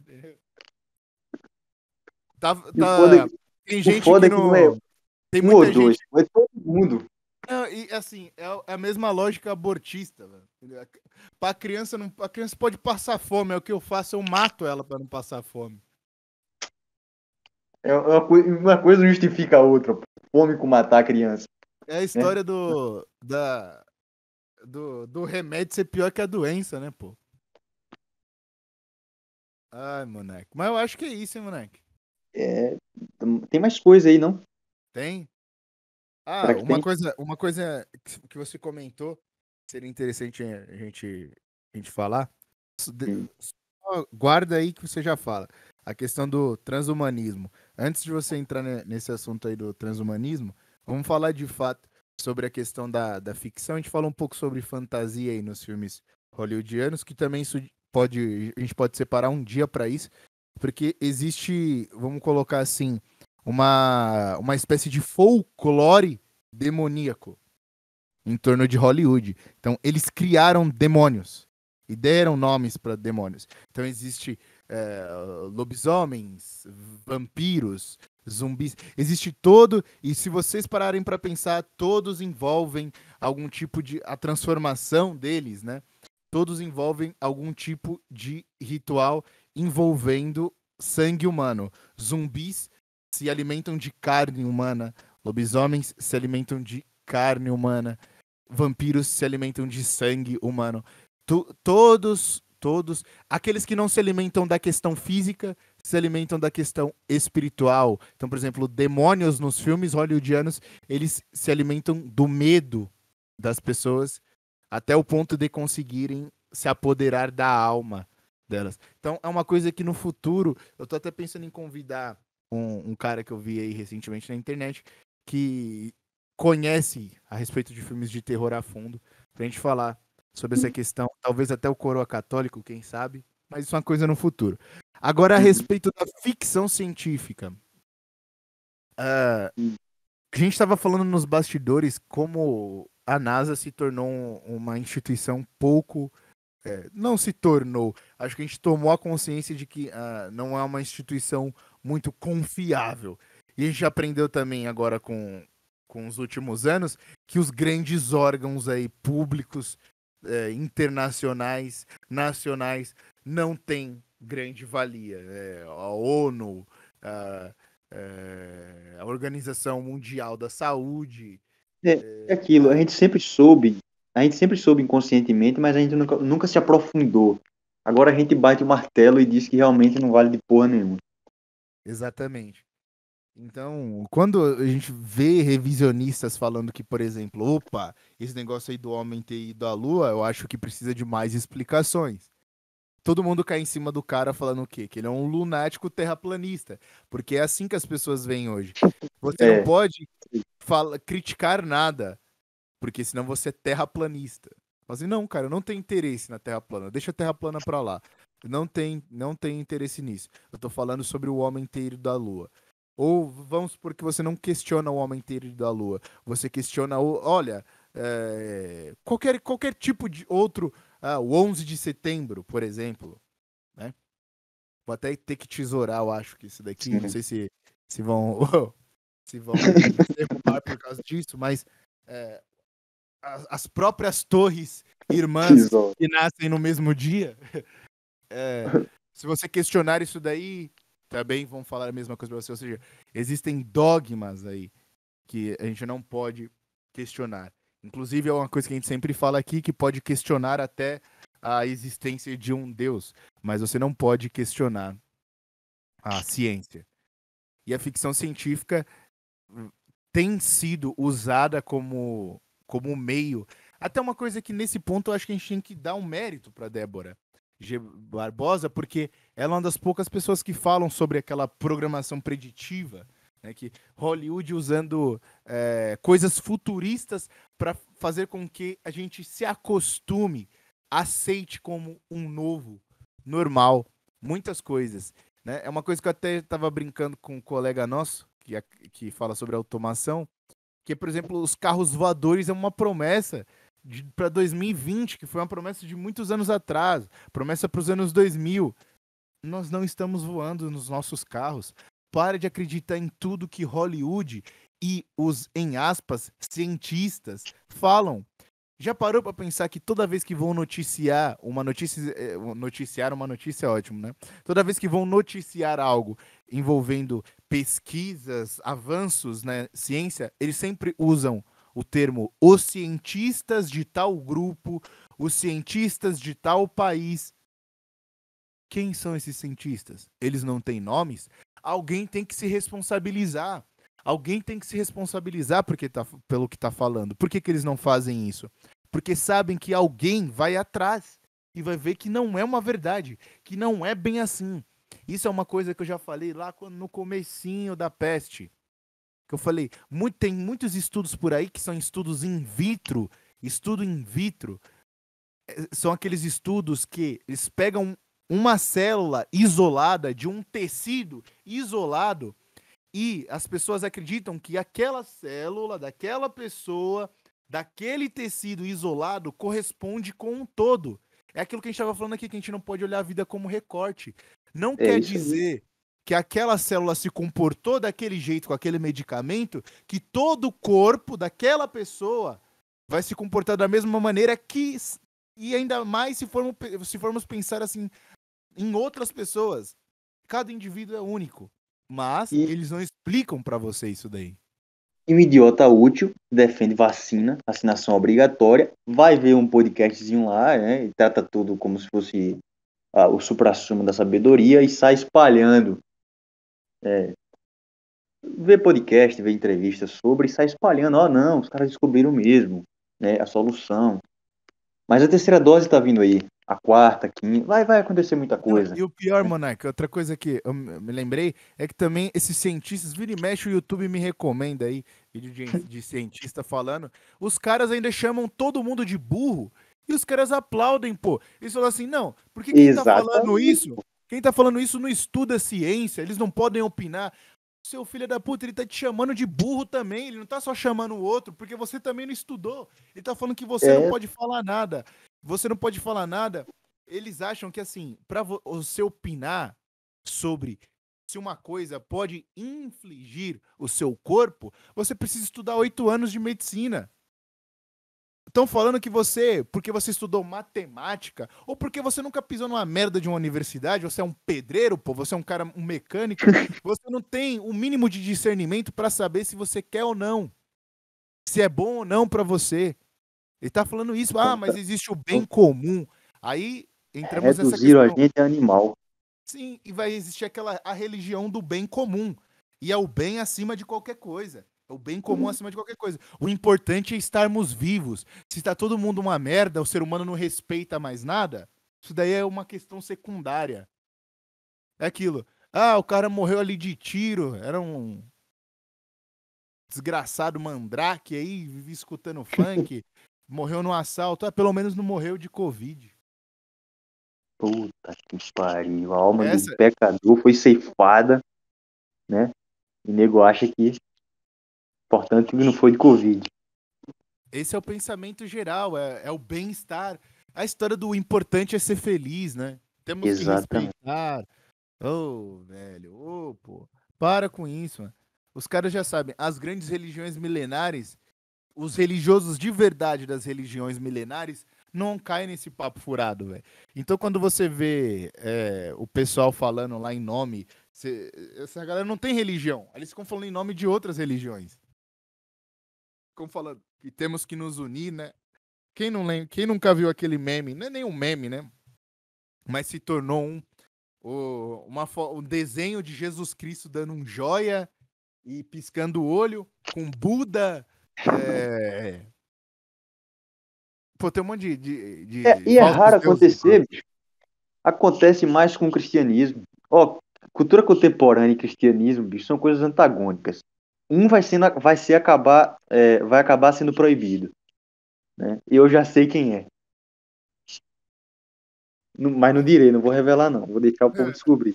Tá, E o foda, tem o gente foda que é que não é não... Tem um ou muita gente... dois, é todo mundo. Não, e assim, é a mesma lógica abortista, velho. Entendeu? Pra criança, não, a criança pode passar fome, é o que eu faço, eu mato ela pra não passar fome. Uma coisa não justifica a outra. Pô. Fome com matar a criança, É a né? história do remédio ser pior que a doença, né, pô? Ai, moleque. Mas eu acho que é isso, hein, moleque? É, tem mais coisa aí, não? Tem? Será Ah, que tem? uma coisa que você comentou, seria interessante a gente falar. Hum. Só guarda aí que você já fala. A questão do transhumanismo. Antes de você entrar nesse assunto aí do transhumanismo, vamos falar de fato sobre a questão da ficção. A gente fala um pouco sobre fantasia aí nos filmes hollywoodianos, que também isso a gente pode separar um dia para isso, porque existe, vamos colocar assim, uma espécie de folclore demoníaco em torno de Hollywood. Então, eles criaram demônios e deram nomes para demônios. Então, existe lobisomens, vampiros, zumbis. Existe todo, e se vocês pararem para pensar, todos envolvem algum tipo de. A transformação deles, né? Todos envolvem algum tipo de ritual envolvendo sangue humano. Zumbis se alimentam de carne humana. Lobisomens se alimentam de carne humana. Vampiros se alimentam de sangue humano. Todos, aqueles que não se alimentam da questão física, se alimentam da questão espiritual. Então, por exemplo, demônios nos filmes hollywoodianos, eles se alimentam do medo das pessoas até o ponto de conseguirem se apoderar da alma delas. Então, é uma coisa que no futuro, eu tô até pensando em convidar um cara que eu vi aí recentemente na internet, que conhece a respeito de filmes de terror a fundo, pra gente falar sobre essa questão, talvez até o coroa católico, quem sabe, mas isso é uma coisa no futuro. Agora, a Uhum. respeito da ficção científica, a gente estava falando nos bastidores como a NASA se tornou uma instituição pouco. Não se tornou. Acho que a gente tomou a consciência de que não é uma instituição muito confiável. E a gente aprendeu também agora com os últimos anos que os grandes órgãos aí públicos, internacionais, nacionais, não têm grande valia. A ONU, a, a Organização Mundial da Saúde. É aquilo, a gente sempre soube inconscientemente, mas a gente nunca se aprofundou. Agora a gente bate o martelo e diz que realmente não vale de porra nenhuma. Exatamente. Então, quando a gente vê revisionistas falando que, por exemplo, opa, esse negócio aí do homem ter ido à Lua, eu acho que precisa de mais explicações. Todo mundo cai em cima do cara falando o quê? Que ele é um lunático terraplanista. Porque é assim que as pessoas veem hoje. Você não É, pode criticar nada, porque senão você é terraplanista. Mas assim, não, cara, eu não tenho interesse na Terra plana. Deixa a Terra plana pra lá. Não tem interesse nisso. Eu tô falando sobre o homem ter ido da Lua. Ou vamos supor que você não questiona o homem ter ido da Lua. Você questiona olha, qualquer tipo de outro, o 11 de setembro, por exemplo, né? Vou até ter que tesourar, eu acho que isso daqui, não sim. sei se vão se vão me derrubar por causa disso, mas é, as próprias torres irmãs Tesouro. que nascem no mesmo dia. É, se você questionar isso daí, também vão falar a mesma coisa para você. Ou seja, existem dogmas aí que a gente não pode questionar. Inclusive, é uma coisa que a gente sempre fala aqui, que pode questionar até a existência de um Deus, mas você não pode questionar a ciência. E a ficção científica tem sido usada como meio. Até uma coisa que nesse ponto eu acho que a gente tem que dar um mérito para Débora G. Barbosa, porque ela é uma das poucas pessoas que falam sobre aquela programação preditiva, né, que Hollywood usando coisas futuristas para fazer com que a gente se acostume, aceite como um novo, normal, muitas coisas, né? É uma coisa que eu até estava brincando com um colega nosso, que fala sobre automação, que, por exemplo, os carros voadores é uma promessa para 2020, que foi uma promessa de muitos anos atrás, promessa para os anos 2000. Nós não estamos voando nos nossos carros. Para de acreditar em tudo que Hollywood e os, em aspas, cientistas falam. Já parou para pensar que toda vez que vão noticiar uma notícia, noticiar uma notícia é ótimo, né? Toda vez que vão noticiar algo envolvendo pesquisas, avanços na, né, ciência, eles sempre usam o termo os cientistas de tal grupo, os cientistas de tal país. Quem são esses cientistas? Eles não têm nomes? Alguém tem que se responsabilizar. Alguém tem que se responsabilizar pelo que está falando. Por que eles não fazem isso? Porque sabem que alguém vai atrás e vai ver que não é uma verdade, que não é bem assim. Isso é uma coisa que eu já falei lá no comecinho da peste. Que eu falei, tem muitos estudos por aí que são estudos in vitro. Estudo in vitro são aqueles estudos que eles pegam uma célula isolada de um tecido isolado e as pessoas acreditam que aquela célula daquela pessoa, daquele tecido isolado, corresponde com um todo. É aquilo que a gente estava falando aqui, que a gente não pode olhar a vida como recorte. Não É quer isso aí. dizer que aquela célula se comportou daquele jeito com aquele medicamento, que todo o corpo daquela pessoa vai se comportar da mesma maneira que. E ainda mais se formos pensar assim em outras pessoas. Cada indivíduo é único. Mas E, eles não explicam pra você isso daí. e o idiota útil defende vacina, vacinação obrigatória, vai ver um podcastzinho lá, né, e trata tudo como se fosse o suprassumo da sabedoria e sai espalhando. Vê podcast, vê entrevistas sobre e sai espalhando. Ó, não, os caras descobriram mesmo, né, a solução. Mas a terceira dose tá vindo aí. A quarta, quinta. Vai acontecer muita Não, coisa. e o pior, Monarca, outra coisa que eu me lembrei é que também esses cientistas, vira e mexe, o YouTube me recomenda aí, vídeo de cientista falando, os caras ainda chamam todo mundo de burro e os caras aplaudem, pô. Eles falam assim, não, porque quem tá falando Exatamente. isso, quem tá falando isso não estuda ciência, eles não podem opinar. Seu filho da puta, ele tá te chamando de burro também, ele não tá só chamando o outro, porque você também não estudou. Ele tá falando que você não É, pode falar nada. Você não pode falar nada. Eles acham que, assim, para você opinar sobre se uma coisa pode infligir o seu corpo, você precisa estudar 8 anos de medicina. Estão falando que você, porque você estudou matemática, ou porque você nunca pisou numa merda de uma universidade, você é um pedreiro, pô, você é um cara, um mecânico, você não tem o mínimo de discernimento para saber se você quer ou não, se é bom ou não para você. Ele tá falando isso, mas existe o bem comum. Aí entramos nessa reduziram a questão. gente a animal. Sim, e vai existir a religião do bem comum. E é o bem acima de qualquer coisa. É o bem comum acima de qualquer coisa. O importante é estarmos vivos. Se está todo mundo uma merda, o ser humano não respeita mais nada, isso daí é uma questão secundária. É aquilo. O cara morreu ali de tiro, era um desgraçado mandrake aí, vivia escutando funk, morreu no assalto. Pelo menos não morreu de Covid. Puta que pariu. A alma do Essa, pecador foi ceifada, né? E nego acha que importante que não foi de Covid. esse é o pensamento geral, é o bem-estar. A história do importante é ser feliz, né? Temos que Exatamente. respeitar. Ô, velho, pô. Para com isso, mano. Os caras já sabem, as grandes religiões milenares, os religiosos de verdade das religiões milenares, não caem nesse papo furado, velho. Então, quando você vê o pessoal falando lá em nome, essa galera não tem religião. Eles ficam falando em nome de outras religiões. Ficam falando que temos que nos unir, né? Quem não lembra, quem nunca viu aquele meme, não é nem um meme, né? Mas se tornou um desenho de Jesus Cristo dando um joia e piscando o olho, com Buda. Pô, tem um monte de E é falsos raro deuses lá. acontecer, bicho. Acontece mais com o cristianismo. Ó, cultura contemporânea e cristianismo, bicho, são coisas antagônicas. Um vai acabar sendo proibido, né? E eu já sei quem é. Mas não direi, não vou revelar, não. Vou deixar o povo Não, descobrir.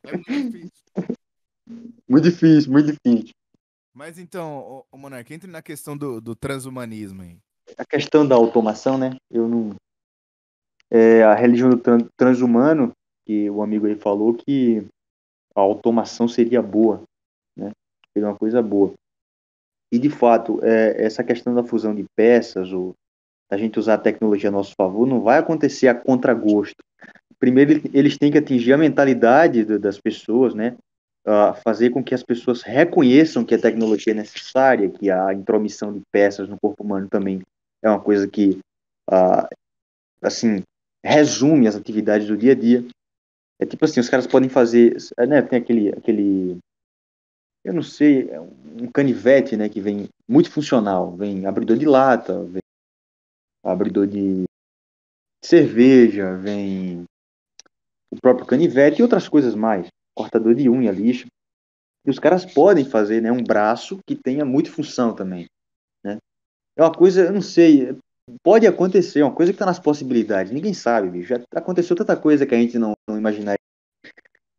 é muito difícil. Muito difícil, muito difícil. Mas então, ô Monark, entre na questão do transhumanismo aí. A questão da automação, né? Eu não. É a religião do transhumano, que o amigo aí falou que a automação seria boa, né? Seria uma coisa boa. E de fato, essa questão da fusão de peças, ou a gente usar a tecnologia a nosso favor, não vai acontecer a contragosto. Primeiro, eles têm que atingir a mentalidade das pessoas, né? Fazer com que as pessoas reconheçam que a tecnologia é necessária, que a intromissão de peças no corpo humano também é uma coisa que, uh, assim, resume as atividades do dia a dia. É tipo assim, os caras podem fazer, né? Tem aquele, eu não sei, um canivete, né? Que vem muito funcional, vem abridor de lata, vem abridor de cerveja, vem o próprio canivete e outras coisas mais, cortador de unha, lixa. E os caras podem fazer, né, um braço que tenha multifunção também, né? É uma coisa, eu não sei, pode acontecer, é uma coisa que está nas possibilidades, ninguém sabe, bicho. Já aconteceu tanta coisa que a gente não imaginaria.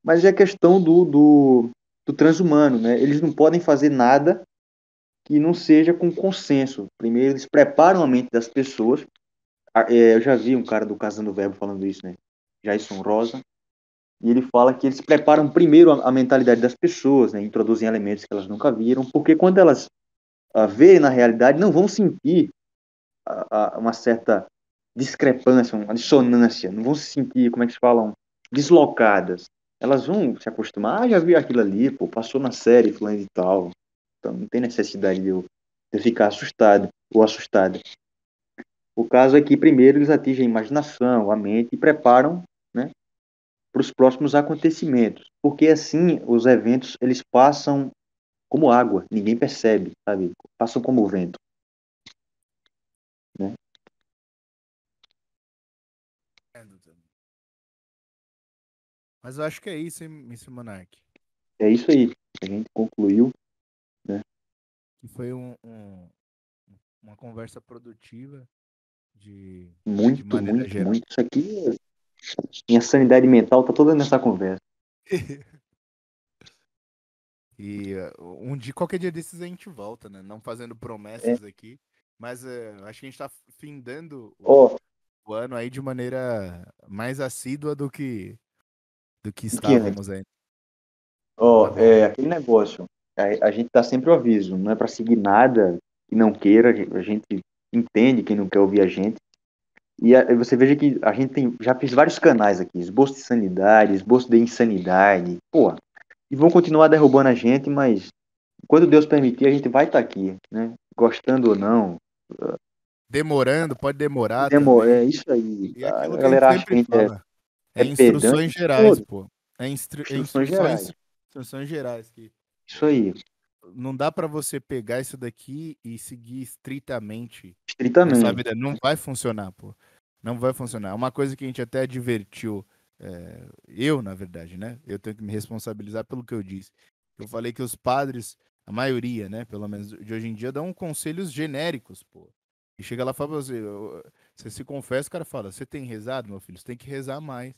Mas é a questão do transhumano, né? Eles não podem fazer nada que não seja com consenso. Primeiro, eles preparam a mente das pessoas. Eu já vi um cara do Casando Verbo falando isso, né? Jason Rosa. E ele fala que eles preparam primeiro a mentalidade das pessoas, né? Introduzem elementos que elas nunca viram, porque quando elas verem na realidade, não vão sentir uma certa discrepância, uma dissonância, não vão se sentir, como é que se falam, deslocadas. Elas vão se acostumar, já vi aquilo ali, pô, passou na série, fulano e tal. Então não tem necessidade de eu ficar assustado ou assustada. O caso é que primeiro eles atingem a imaginação, a mente e preparam, né, para os próximos acontecimentos, porque assim os eventos eles passam como água, ninguém percebe, sabe? Passam como o vento, né? Mas eu acho que é isso, hein, Mr. Monark? É isso aí. A gente concluiu, né? Que foi uma conversa produtiva de Muito, maneira muito, geral. muito. Isso aqui, minha sanidade mental tá toda nessa conversa. E qualquer dia desses a gente volta, né? Não fazendo É, promessas aqui, mas acho que a gente tá findando ó, o ano aí de maneira mais assídua do que do que antes. estávamos aí. Ó, Bom, aquele negócio. A gente dá sempre o aviso, não é para seguir nada que não queira, a gente entende quem não quer ouvir a gente. E você veja que a gente já fiz vários canais aqui, esboço de sanidade, esboço de insanidade, pô, e vão continuar derrubando a gente, mas quando Deus permitir, a gente vai estar aqui, né? Gostando ou não. demorando, pode demorar também. É isso aí. E A aquilo que a gente galera acha que sempre a gente fala, é pedante, instruções gerais, todo. pô. É Instruções gerais. instruções gerais que Isso aí, não dá pra você pegar isso daqui e seguir estritamente na sua estritamente. vida. Não vai funcionar, pô. Não vai funcionar. Uma coisa que a gente até advertiu, eu, na verdade, né? Eu tenho que me responsabilizar pelo que eu disse. Eu falei que os padres, a maioria, né? Pelo menos de hoje em dia, dão conselhos genéricos, pô. E chega lá e fala pra você, você se confessa, o cara fala, você tem rezado, meu filho? Você tem que rezar mais.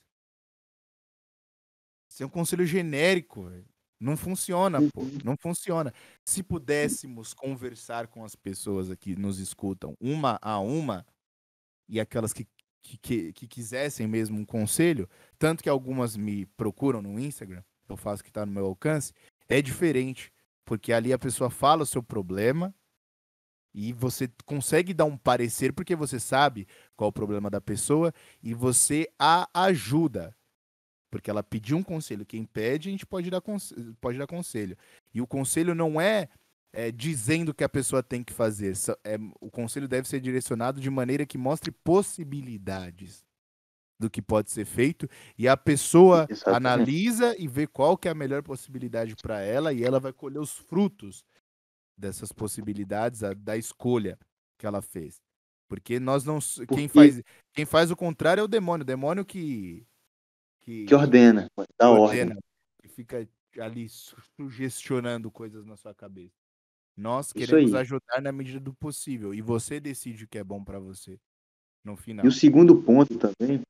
Isso é um conselho genérico, velho. Não funciona, pô. Não funciona. Se pudéssemos conversar com as pessoas aqui que nos escutam, uma a uma, e aquelas que quisessem mesmo um conselho, tanto que algumas me procuram no Instagram, eu faço que está no meu alcance, é diferente. Porque ali a pessoa fala o seu problema e você consegue dar um parecer porque você sabe qual é o problema da pessoa e você a ajuda. Porque ela pediu um conselho. Quem pede, a gente pode dar conselho. E o conselho não dizendo que a pessoa tem que fazer. O conselho deve ser direcionado de maneira que mostre possibilidades do que pode ser feito. E a pessoa Exatamente. analisa e vê qual que é a melhor possibilidade para ela. E ela vai colher os frutos dessas possibilidades, da escolha que ela fez. Porque nós não. Porque Quem faz o contrário é o demônio. O demônio que que ordena, dá ordem. ordena, que fica ali sugestionando coisas na sua cabeça. Nós Isso queremos aí. ajudar na medida do possível e você decide o que é bom pra você. no E o final. segundo ponto também,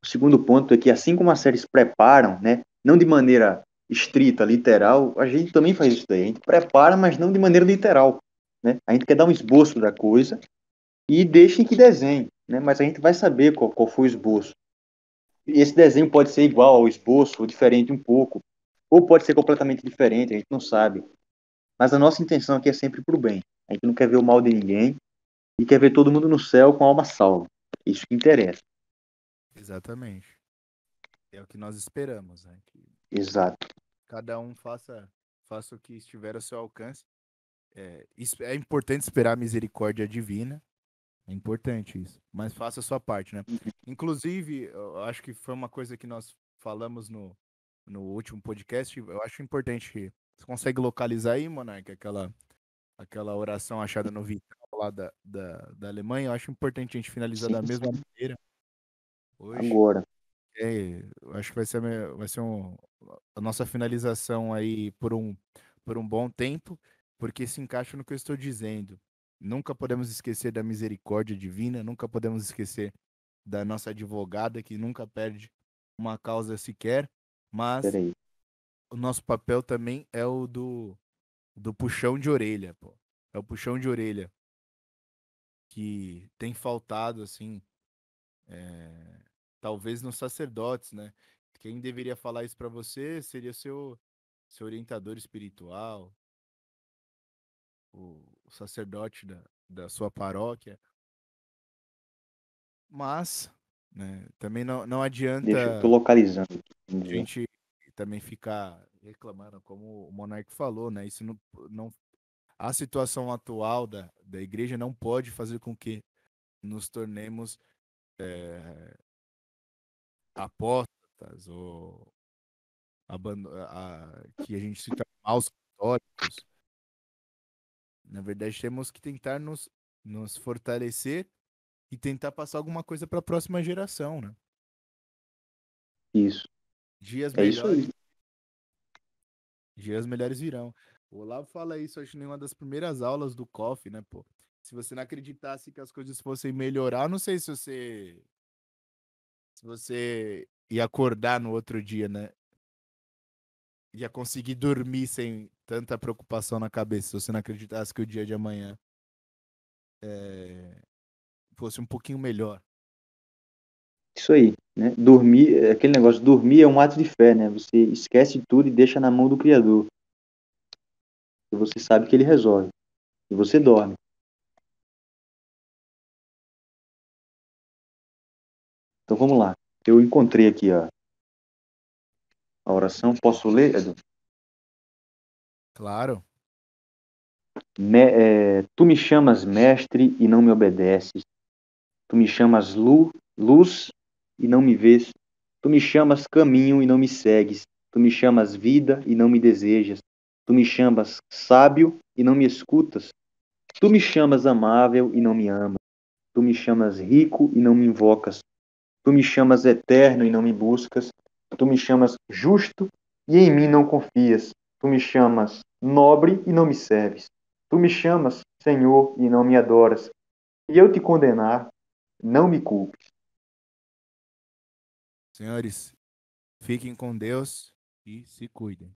o segundo ponto é que assim como as séries preparam, né, não de maneira estrita, literal, a gente também faz isso daí. A gente prepara, mas não de maneira literal, né? A gente quer dar um esboço da coisa e deixa que desenhe, né? Mas a gente vai saber qual foi o esboço. E esse desenho pode ser igual ao esboço, ou diferente um pouco, ou pode ser completamente diferente, a gente não sabe. Mas a nossa intenção aqui é sempre pro bem. A gente não quer ver o mal de ninguém e quer ver todo mundo no céu com a alma salva. Isso que interessa. Exatamente. É o que nós esperamos, né? Que Exato. cada um faça o que estiver ao seu alcance. É importante esperar a misericórdia divina. É importante isso. Mas faça a sua parte, né? Inclusive, eu acho que foi uma coisa que nós falamos no último podcast. Eu acho importante. Você consegue localizar aí, Monark, aquela oração achada no Vital lá da Alemanha? Eu acho importante a gente finalizar Sim, da mesma sim. maneira hoje. Agora. Eu acho que vai ser a nossa finalização aí por um bom tempo, porque se encaixa no que eu estou dizendo. Nunca podemos esquecer da misericórdia divina, nunca podemos esquecer da nossa advogada, que nunca perde uma causa sequer, mas Peraí. o nosso papel também é o do puxão de orelha, pô. É o puxão de orelha que tem faltado, assim, é, talvez nos sacerdotes, né? Quem deveria falar isso para você seria seu orientador espiritual, o sacerdote da sua paróquia. Mas, né, também não Deixa, eu tô adianta localizando aqui, a vamos ver. gente também ficar reclamando, como o Monarque falou, né? Isso não, a situação atual da igreja não pode fazer com que nos tornemos apóstatas ou que a gente se torne maus católicos. Na verdade, temos que tentar nos fortalecer e tentar passar alguma coisa para a próxima geração, né? Isso. Dias É isso aí. melhores, dias melhores virão. O Olavo fala isso, acho, em uma das primeiras aulas do COF, né, pô? Se você não acreditasse que as coisas fossem melhorar, não sei se você ia acordar no outro dia, né? Ia conseguir dormir sem tanta preocupação na cabeça, se você não acreditasse que o dia de amanhã fosse um pouquinho melhor. Isso aí, né? Dormir, aquele negócio, dormir é um ato de fé, né? Você esquece tudo e deixa na mão do Criador. E você sabe que ele resolve. E você dorme. Então vamos lá. Eu encontrei aqui a oração. Posso ler, Edu? Claro. Tu me chamas mestre e não me obedeces. Tu me chamas luz e não me vês. Tu me chamas caminho e não me segues. Tu me chamas vida e não me desejas. Tu me chamas sábio e não me escutas. Tu me chamas amável e não me amas. Tu me chamas rico e não me invocas. Tu me chamas eterno e não me buscas. Tu me chamas justo e em mim não confias. Tu me chamas nobre e não me serves. Tu me chamas Senhor e não me adoras. E eu te condenar, não me culpes. Senhores, fiquem com Deus e se cuidem.